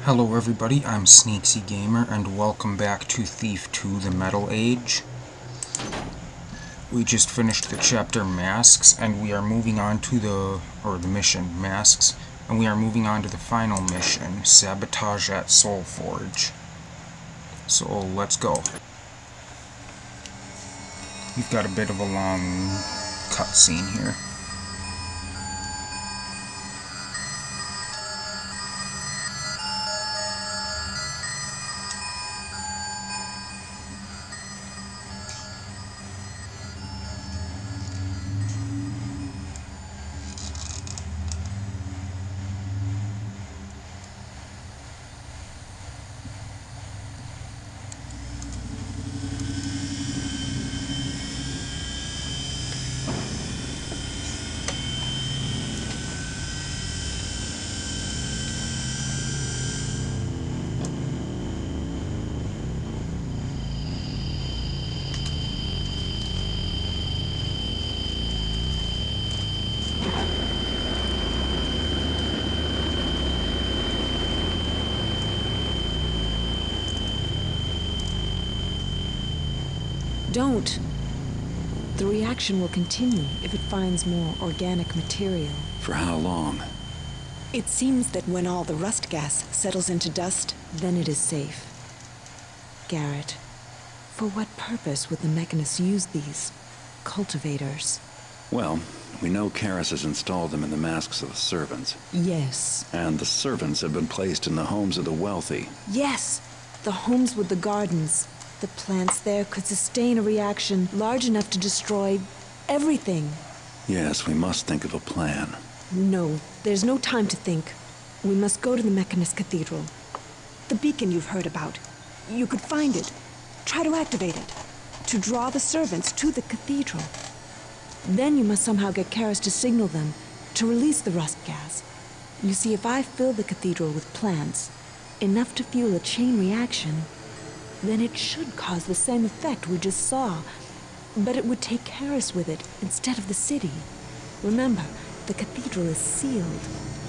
Hello everybody, I'm Sneaksy Gamer and welcome back to Thief 2 The Metal Age. We just finished the chapter Masks and we are moving on to the mission Masks, and we are moving on to the final mission, Sabotage at Soulforge. So let's go. We've got a bit of a long cutscene here. Don't. The reaction will continue if it finds more organic material. For how long? It seems that when all the rust gas settles into dust, then it is safe. Garrett, for what purpose would the mechanists use these cultivators? Well, we know Karis has installed them in the masks of the servants. Yes. And the servants have been placed in the homes of the wealthy. Yes! The homes with the gardens. The plants there could sustain a reaction large enough to destroy everything. Yes, we must think of a plan. No, there's no time to think. We must go to the Mechanist Cathedral. The beacon you've heard about. You could find it. Try to activate it. To draw the servants to the cathedral. Then you must somehow get Karis to signal them to release the rust gas. You see, if I fill the cathedral with plants, enough to fuel a chain reaction, then it should cause the same effect we just saw. But it would take Karis with it instead of the city. Remember, the cathedral is sealed,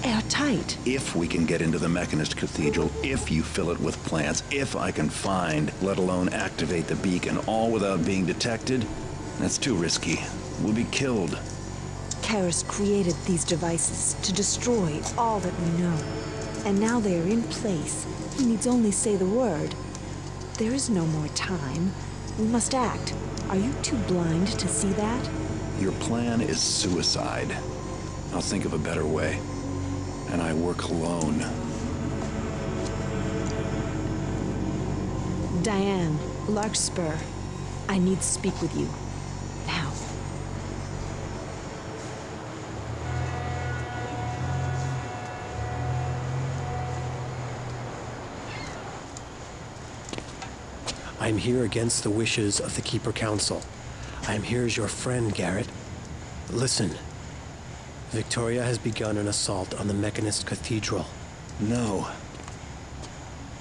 airtight. If we can get into the Mechanist Cathedral, if you fill it with plants, if I can find, let alone activate the beacon, all without being detected, that's too risky. We'll be killed. Karis created these devices to destroy all that we know. And now they are in place. He needs only say the word. There is no more time. We must act. Are you too blind to see that? Your plan is suicide. I'll think of a better way. And I work alone. Diane, Larkspur, I need to speak with you. Now. I am here against the wishes of the Keeper Council. I am here as your friend, Garrett. Listen. Victoria has begun an assault on the Mechanist Cathedral. No.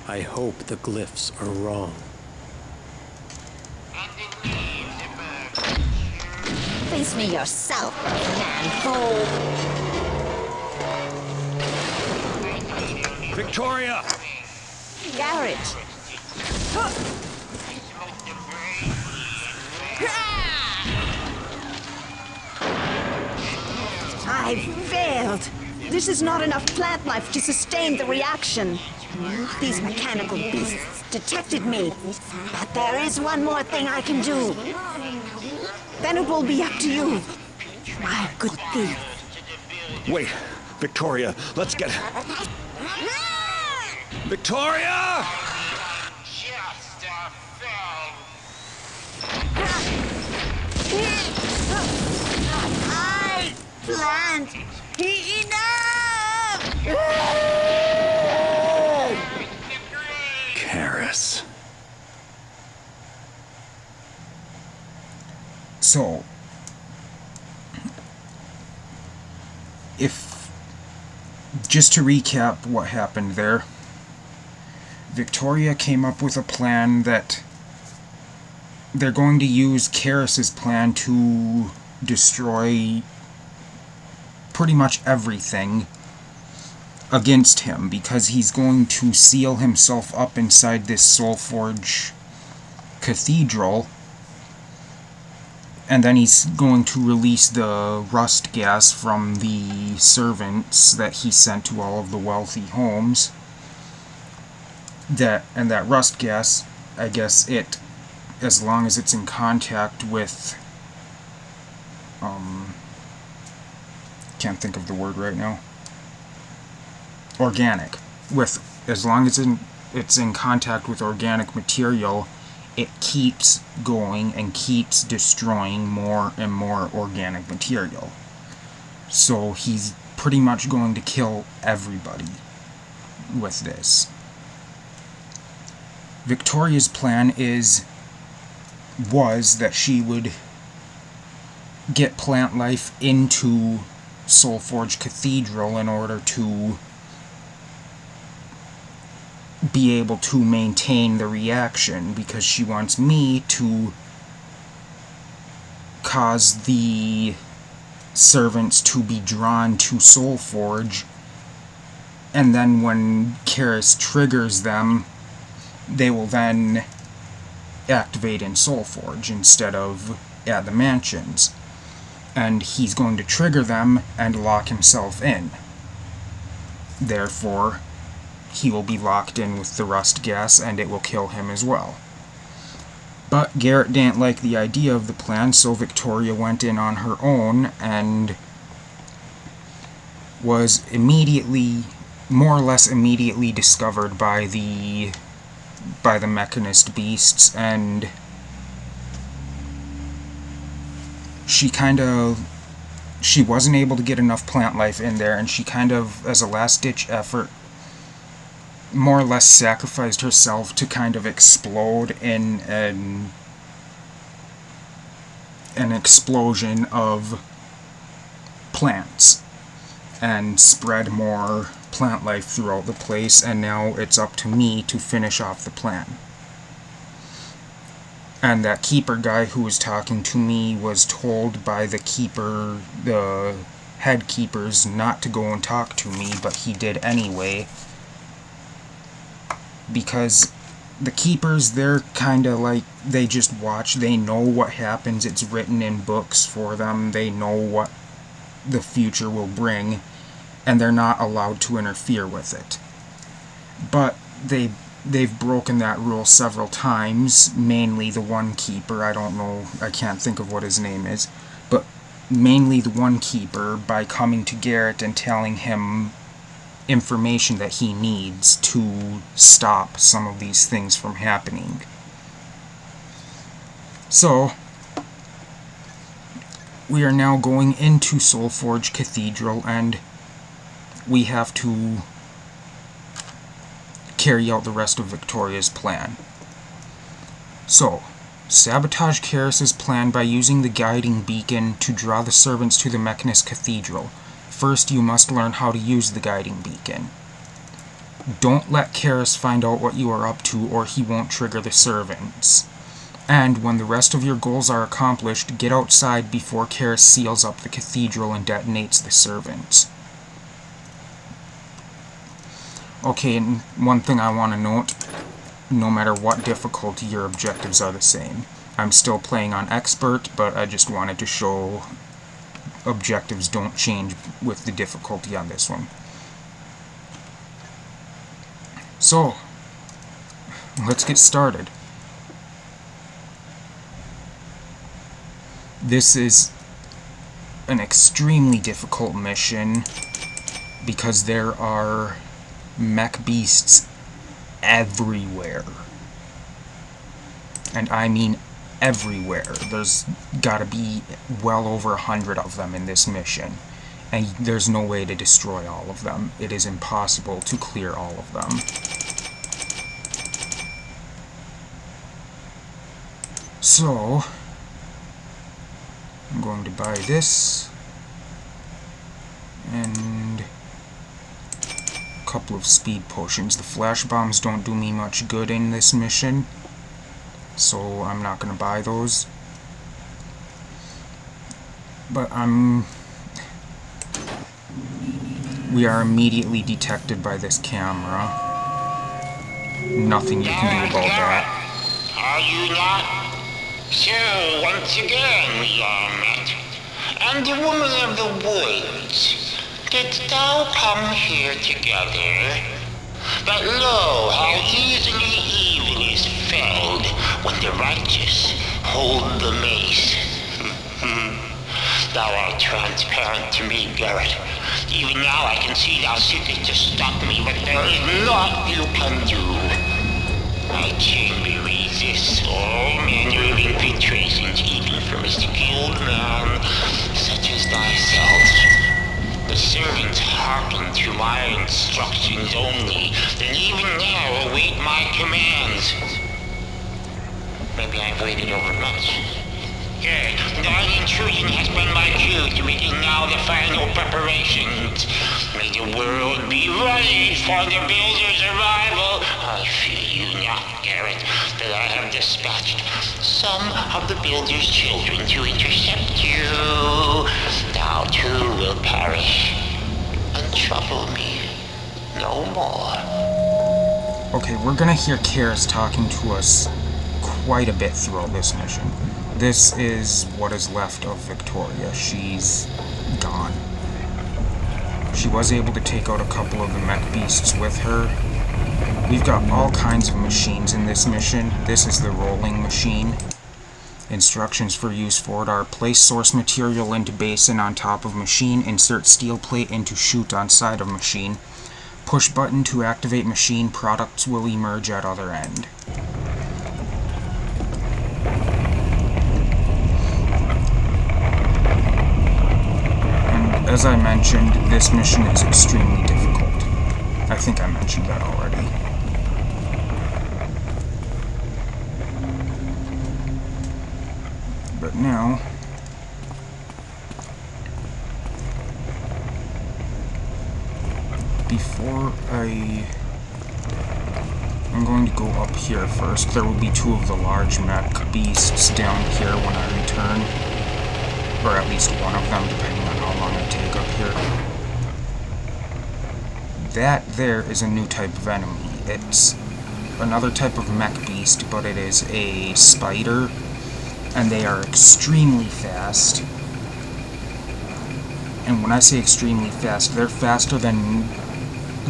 I hope the glyphs are wrong. Face me yourself, man-hole. Victoria! Garrett! I failed. This is not enough plant life to sustain the reaction. These mechanical beasts detected me. But there is one more thing I can do. Then it will be up to you, my good thief. Wait, Victoria, let's get... Victoria! Just a thing. I planned enough! Karis. So, just to recap what happened there, Victoria came up with a plan that they're going to use Karis's plan to destroy pretty much everything against him, because he's going to seal himself up inside this Soulforge cathedral, and then he's going to release the rust gas from the servants that he sent to all of the wealthy homes. That rust gas, I guess it, as long as it's in contact with, can't think of the word right now, organic, with, as long as it's in contact with organic material, it keeps going and keeps destroying more and more organic material. So he's pretty much going to kill everybody with this. Victoria's plan was that she would get plant life into Soulforge Cathedral in order to be able to maintain the reaction, because she wants me to cause the servants to be drawn to Soulforge, and then when Karis triggers them, they will then activate in Soulforge instead of at the mansions. And he's going to trigger them and lock himself in. Therefore, he will be locked in with the rust gas, and it will kill him as well. But Garrett didn't like the idea of the plan, so Victoria went in on her own and was immediately, more or less immediately, discovered by the mechanist beasts, and she wasn't able to get enough plant life in there, and she kind of, as a last-ditch effort, more or less sacrificed herself to kind of explode in an explosion of plants and spread more plant life throughout the place, and now it's up to me to finish off the plan. And that keeper guy who was talking to me was told by the head keepers not to go and talk to me, but he did anyway. Because the keepers, they're kind of like, they just watch, they know what happens, it's written in books for them, they know what the future will bring, and they're not allowed to interfere with it. But they've broken that rule several times, mainly the one keeper, I don't know, I can't think of what his name is, but mainly the one keeper, by coming to Garrett and telling him information that he needs to stop some of these things from happening. So, we are now going into Soulforge Cathedral, and we have to carry out the rest of Victoria's plan. So, sabotage Karis's plan by using the guiding beacon to draw the servants to the Mechanist Cathedral. First, you must learn how to use the guiding beacon. Don't let Karis find out what you are up to, or he won't trigger the servants. And when the rest of your goals are accomplished, get outside before Karis seals up the cathedral and detonates the servants. Okay, and one thing I want to note, no matter what difficulty, your objectives are the same. I'm still playing on expert, but I just wanted to show objectives don't change with the difficulty on this one. So, let's get started. This is an extremely difficult mission because there are mech beasts everywhere. And I mean everywhere. There's gotta be well over 100 of them in this mission, and there's no way to destroy all of them. It is impossible to clear all of them. So, I'm going to buy this, and a couple of speed potions. The flash bombs don't do me much good in this mission, so I'm not going to buy those. But We are immediately detected by this camera. Nothing you can do about that. Are you not? So, once again we are met. And the woman of the woods, didst thou come here together? But lo, how easily evil is felled when the righteous hold the mace. Thou art transparent to me, Garrett. Even now I can see thou seekest to stop me, but there is naught you can do. I chainly resist all manner of infiltrations, even from a skilled man such as thyself. The servants hearken to my instructions only, and even now await my commands. Maybe I've waited overmuch. Good. Thine intrusion has been my cue to begin now the final preparations. May the world be ready for the builder's arrival. I fear you not, Garrett, that I have dispatched some of the builder's children to intercept you. Thou too will perish and trouble me no more. Okay, we're gonna hear Karis talking to us quite a bit throughout this mission. This is what is left of Victoria. She's gone. She was able to take out a couple of the mech beasts with her. We've got all kinds of machines in this mission. This is the rolling machine. Instructions for use for it are: place source material into basin on top of machine, insert steel plate into chute on side of machine, push button to activate machine, products will emerge at other end. As I mentioned, this mission is extremely difficult. I think I mentioned that already. But now, before I'm going to go up here first. There will be two of the large mech beasts down here when I return. Or at least one of them, depending on how long I take up here. That there is a new type of enemy. It's another type of mech beast, but it is a spider, and they are extremely fast. And when I say extremely fast, they're faster than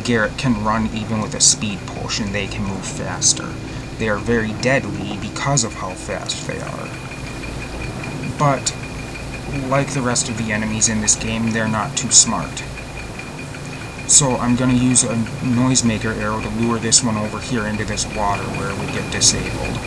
Garrett can run even with a speed potion. They can move faster. They are very deadly because of how fast they are. But like the rest of the enemies in this game, they're not too smart. So I'm going to use a noisemaker arrow to lure this one over here into this water where it would get disabled.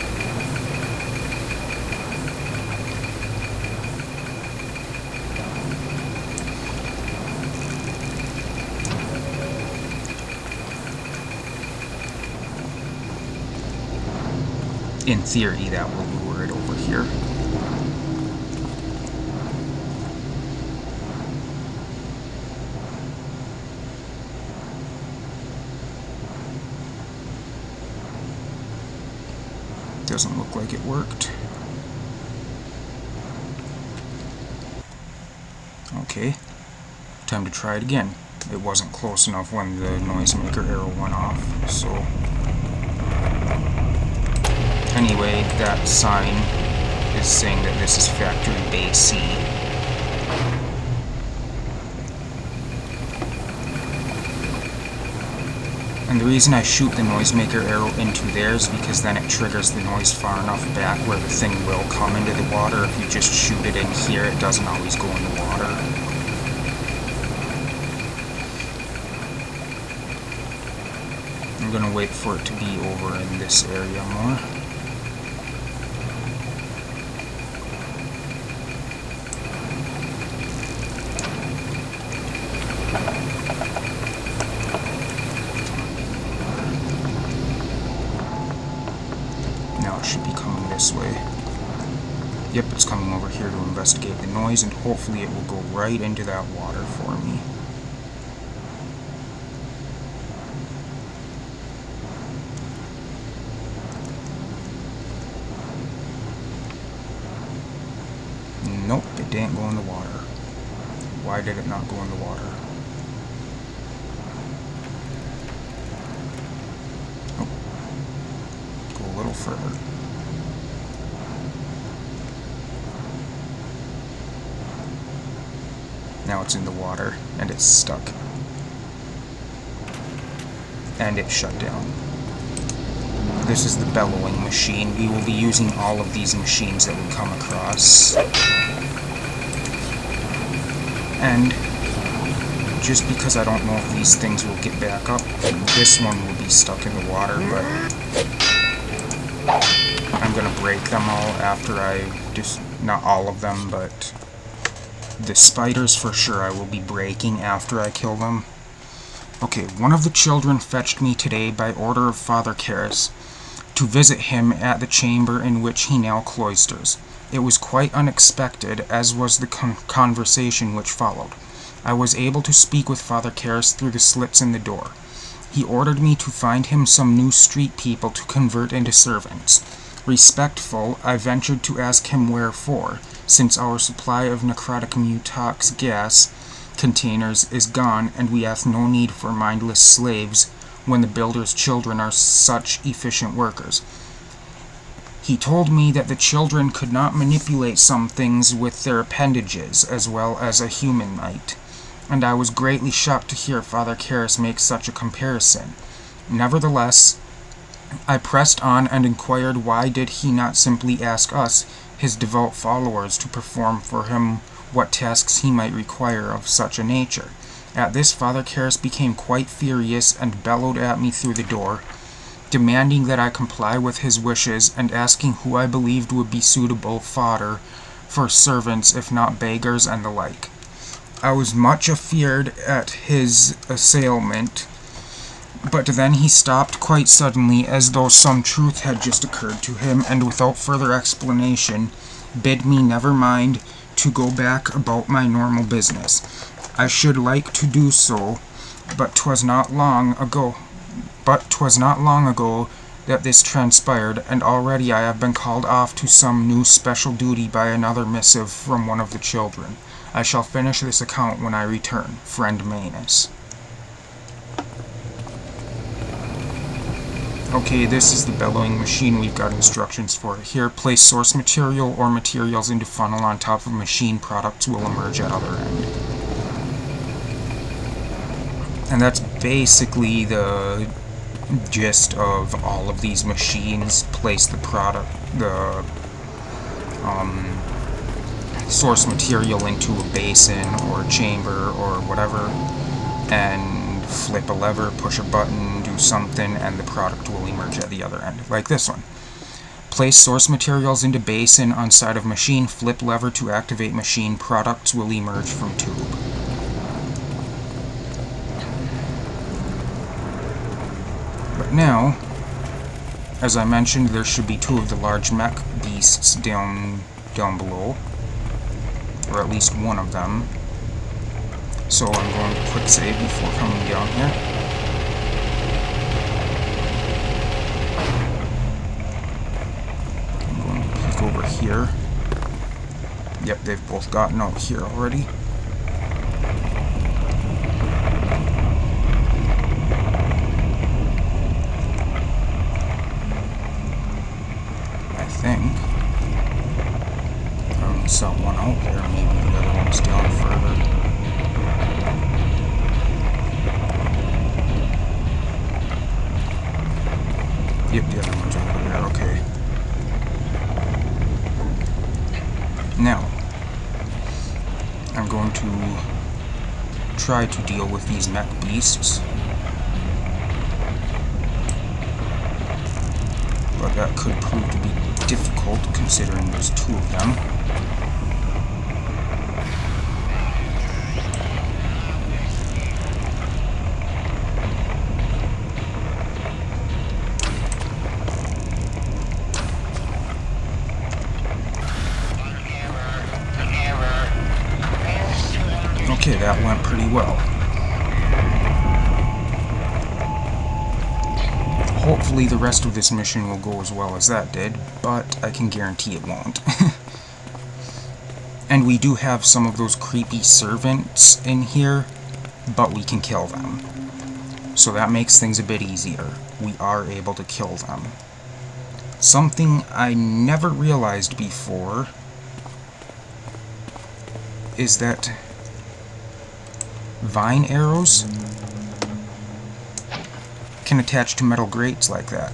In theory, that will lure it over here. Doesn't look like it worked. Okay, time to try it again. It wasn't close enough when the noisemaker arrow went off, so... Anyway, that sign is saying that this is Factory Bay C. And the reason I shoot the noisemaker arrow into there is because then it triggers the noise far enough back where the thing will come into the water. If you just shoot it in here, it doesn't always go in the water. I'm gonna wait for it to be over in this area more. Should be coming this way. Yep, it's coming over here to investigate the noise, and hopefully it will go right into that water for me. Nope, it didn't go in the water. Why did it not go in the water? Now it's in the water, and it's stuck. And it shut down. This is the bellowing machine. We will be using all of these machines that we come across. And just because I don't know if these things will get back up, this one will be stuck in the water, but I'm gonna break them all after I just, not all of them, but the spiders for sure I will be breaking after I kill them. Okay, one of the children fetched me today by order of Father Karras to visit him at the chamber in which he now cloisters. It was quite unexpected, as was the conversation which followed. I was able to speak with Father Karras through the slits in the door. He ordered me to find him some new street people to convert into servants. Respectful, I ventured to ask him wherefore, since our supply of necrotic mutox gas containers is gone, and we have no need for mindless slaves when the builder's children are such efficient workers. He told me that the children could not manipulate some things with their appendages as well as a human might, and I was greatly shocked to hear Father Karras make such a comparison. Nevertheless, I pressed on and inquired why did he not simply ask us, his devout followers, to perform for him what tasks he might require of such a nature. At this, Father Karras became quite furious and bellowed at me through the door, demanding that I comply with his wishes and asking who I believed would be suitable fodder for servants, if not beggars and the like. I was much afeared at his assailment, but then he stopped quite suddenly, as though some truth had just occurred to him, and without further explanation, bid me never mind to go back about my normal business. I should like to do so, but 'twas not long ago that this transpired, and already I have been called off to some new special duty by another missive from one of the children. I shall finish this account when I return. Friend Manus. Okay, this is the bellowing machine. We've got instructions for it here. Place source material or materials into funnel on top of machine. Products will emerge at other end. And that's basically the gist of all of these machines. Place the source material into a basin or a chamber or whatever, and flip a lever, push a button, do something, and the product will emerge at the other end, like this one. Place source materials into basin on side of machine, flip lever to activate machine, products will emerge from tube. But now, as I mentioned, there should be two of the large mech beasts down below, or at least one of them. So I'm going to quick save before coming down here. I'm going to peek over here. Yep, they've both gotten out here already. I think. I only saw one out there, maybe the other one's down further. Yep, the other one's over there, okay. Now, I'm going to try to deal with these mech beasts. But that could prove to be difficult, considering there's two of them. Okay, that went pretty well. Hopefully the rest of this mission will go as well as that did, but I can guarantee it won't. And we do have some of those creepy servants in here, but we can kill them. So that makes things a bit easier. We are able to kill them. Something I never realized before is that vine arrows can attach to metal grates like that.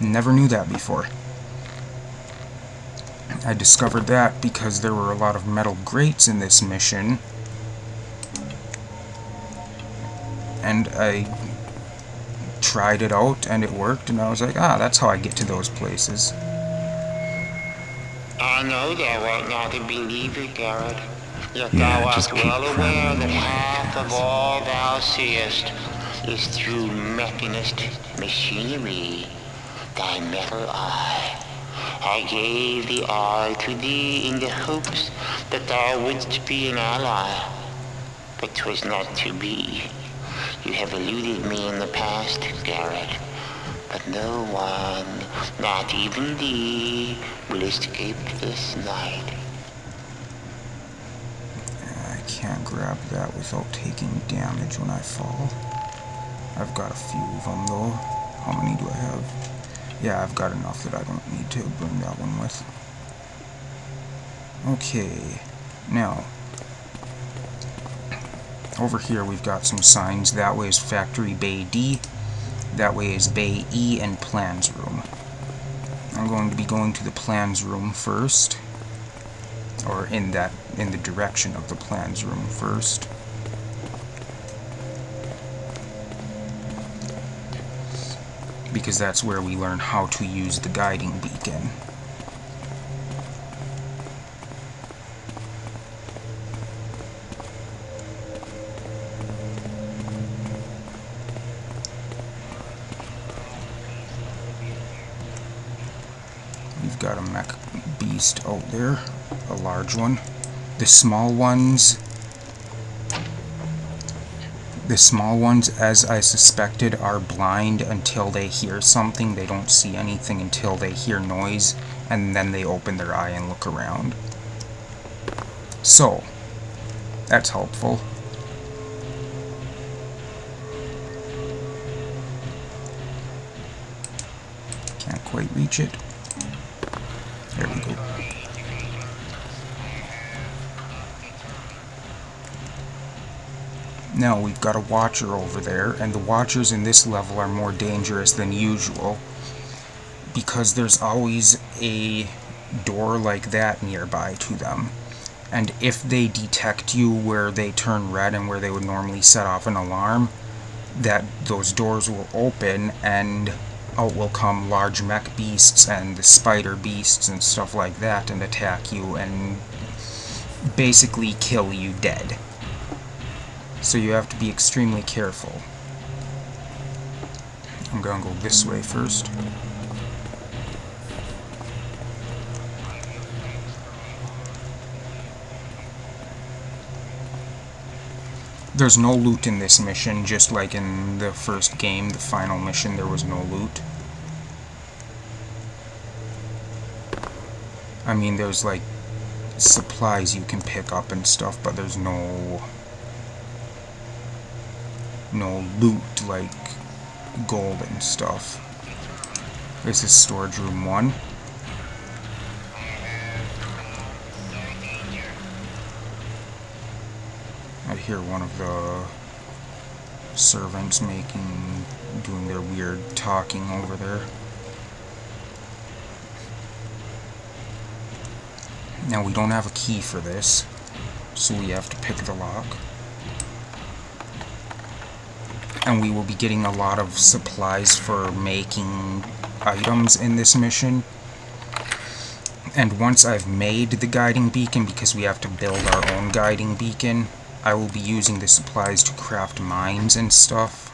Never knew that before. I discovered that because there were a lot of metal grates in this mission, and I tried it out and it worked, and I was like, that's how I get to those places. I know thou art not a believer, Garrett. Yet Yeah, thou just art keep well aware prattling that away, half of asshole. all thou seest is through mechanist machinery, thy metal eye. I gave the eye to thee in the hopes that thou wouldst be an ally, but 'twas not to be. You have eluded me in the past, Garrett, but no one, not even thee, will escape this night. I can't grab that without taking damage when I fall. I've got a few of them though. How many do I have? Yeah, I've got enough that I don't need to bring that one with. Okay, now over here we've got some signs. That way is Factory Bay D, that way is Bay E and Plans Room. I'm going to be going to the Plans Room first, or in the direction of the Plans Room first. Because that's where we learn how to use the guiding beacon. We've got a mech beast out there, a large one. The small ones, as I suspected, are blind until they hear something. They don't see anything until they hear noise, and then they open their eye and look around. So, that's helpful. Can't quite reach it. There we go. Now we've got a watcher over there, and the watchers in this level are more dangerous than usual because there's always a door like that nearby to them. And if they detect you where they turn red and where they would normally set off an alarm, those doors will open and out will come large mech beasts and the spider beasts and stuff like that and attack you and basically kill you dead. So you have to be extremely careful. I'm gonna go this way first. There's no loot in this mission, just like in the first game, the final mission, there was no loot. I mean, there's like supplies you can pick up and stuff, but there's no loot like gold and stuff. This is storage room 1. I hear one of the servants doing their weird talking over there. Now we don't have a key for this, so we have to pick the lock. And we will be getting a lot of supplies for making items in this mission. And once I've made the guiding beacon, because we have to build our own guiding beacon, I will be using the supplies to craft mines and stuff.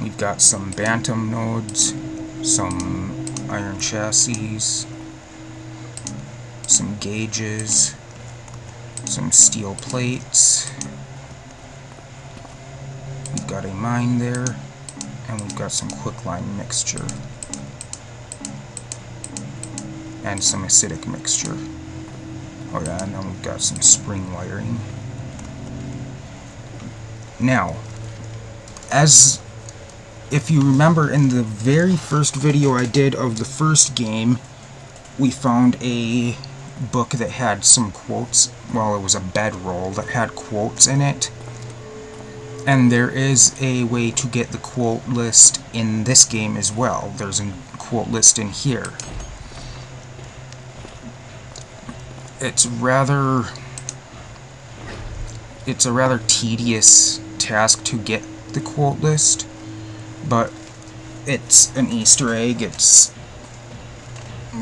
We've got some bantam nodes, some iron chassis, some gauges, some steel plates. We've got a mine there, and we've got some quicklime mixture. And some acidic mixture. Oh yeah, and then we've got some spring wiring. Now, if you remember in the very first video I did of the first game, we found a book that had some quotes. Well, it was a bedroll that had quotes in it. And there is a way to get the quote list in this game as well. There's a quote list in here. It's a rather tedious task to get the quote list, but it's an Easter egg. It's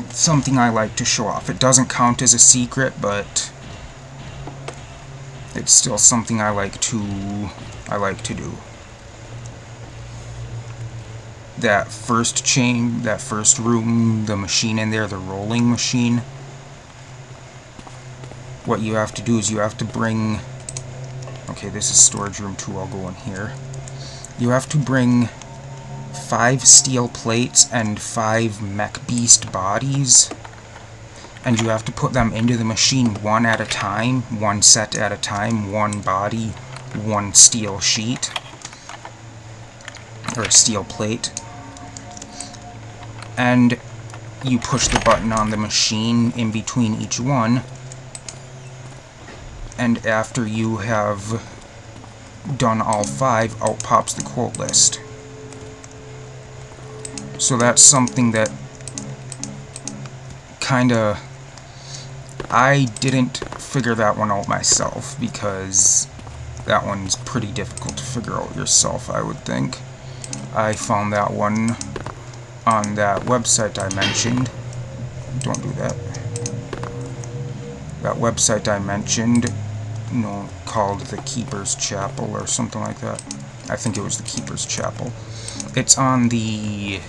something I like to show off. It doesn't count as a secret, but it's still something I like to do. That first room, the machine in there, the rolling machine, what you have to do is you have to bring... Okay, this is storage room 2, I'll go in here. You have to bring 5 steel plates and 5 mech beast bodies, and you have to put them into the machine one at a time, one set at a time, one body, one steel sheet, or steel plate. And you push the button on the machine in between each one, and after you have done all 5, out pops the quote list. So that's something that kinda... I didn't figure that one out myself, because that one's pretty difficult to figure out yourself, I would think. I found that one on that website I mentioned. Don't do that. That website I mentioned, called the Keeper's Chapel or something like that. I think it was the Keeper's Chapel. It's on the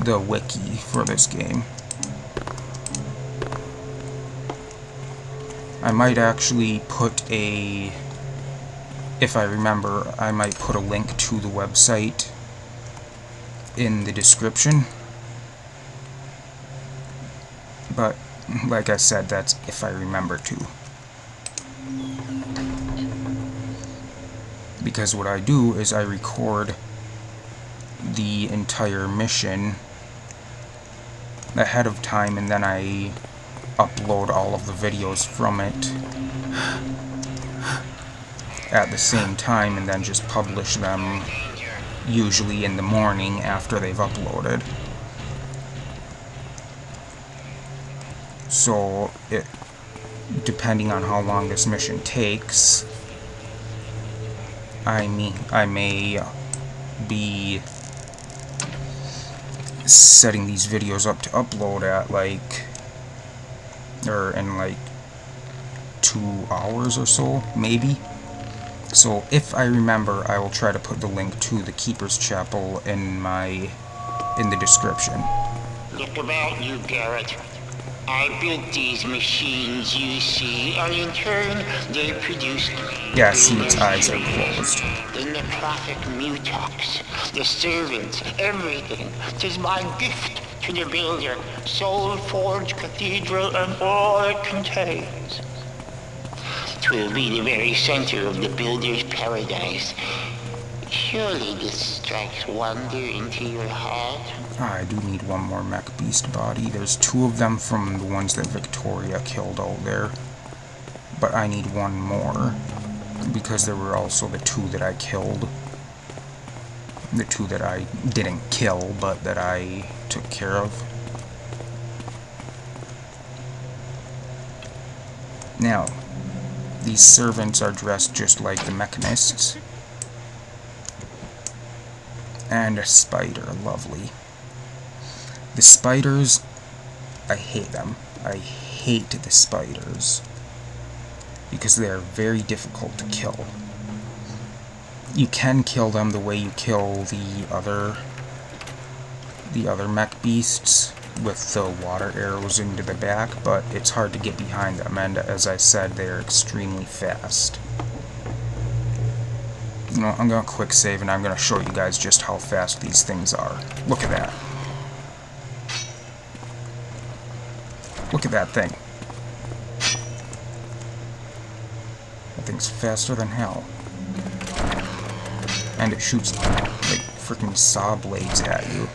wiki for this game. I might actually put if I remember, I might put a link to the website in the description. But, like I said, that's if I remember to. Because what I do is I record the entire mission ahead of time, and then I upload all of the videos from it at the same time, and then just publish them usually in the morning after they've uploaded. So, depending on how long this mission takes, I may be setting these videos up to upload at in 2 hours or so, maybe. So if I remember, I will try to put the link to the Keeper's Chapel in the description. Look about you, Garrett. I built these machines you see, and in turn, they produced... Yeah, see, its eyes are closed. The necrotic mutox, the servants, everything. 'Tis my gift to the builder, Soulforge Cathedral, and all it contains. 'Twill be the very center of the builder's paradise. Surely this strikes wonder into your heart. I do need one more mech beast body. There's 2 of them from the ones that Victoria killed out there. But I need one more, because there were also the 2 that I killed. The 2 that I didn't kill, but that I took care of. Now, these servants are dressed just like the mechanists. And a spider, lovely. The spiders, I hate them. I hate the spiders, because they are very difficult to kill. You can kill them the way you kill the other mech beasts, with the water arrows into the back, but it's hard to get behind them, and as I said, they are extremely fast. I'm going to quick save, and I'm going to show you guys just how fast these things are. Look at that. Look at that thing. That thing's faster than hell. And it shoots like freaking saw blades at you.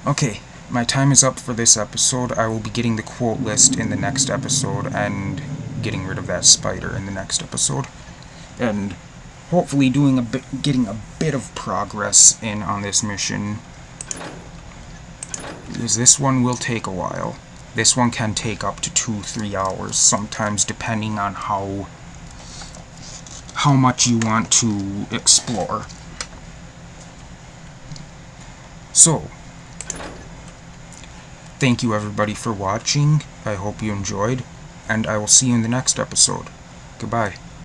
Okay, my time is up for this episode. I will be getting the quote list in the next episode and getting rid of that spider in the next episode. And hopefully getting a bit of progress in on this mission. Because this one will take a while. This one can take up to 2-3 hours, sometimes depending on how much you want to explore. So, thank you everybody for watching. I hope you enjoyed, and I will see you in the next episode. Goodbye.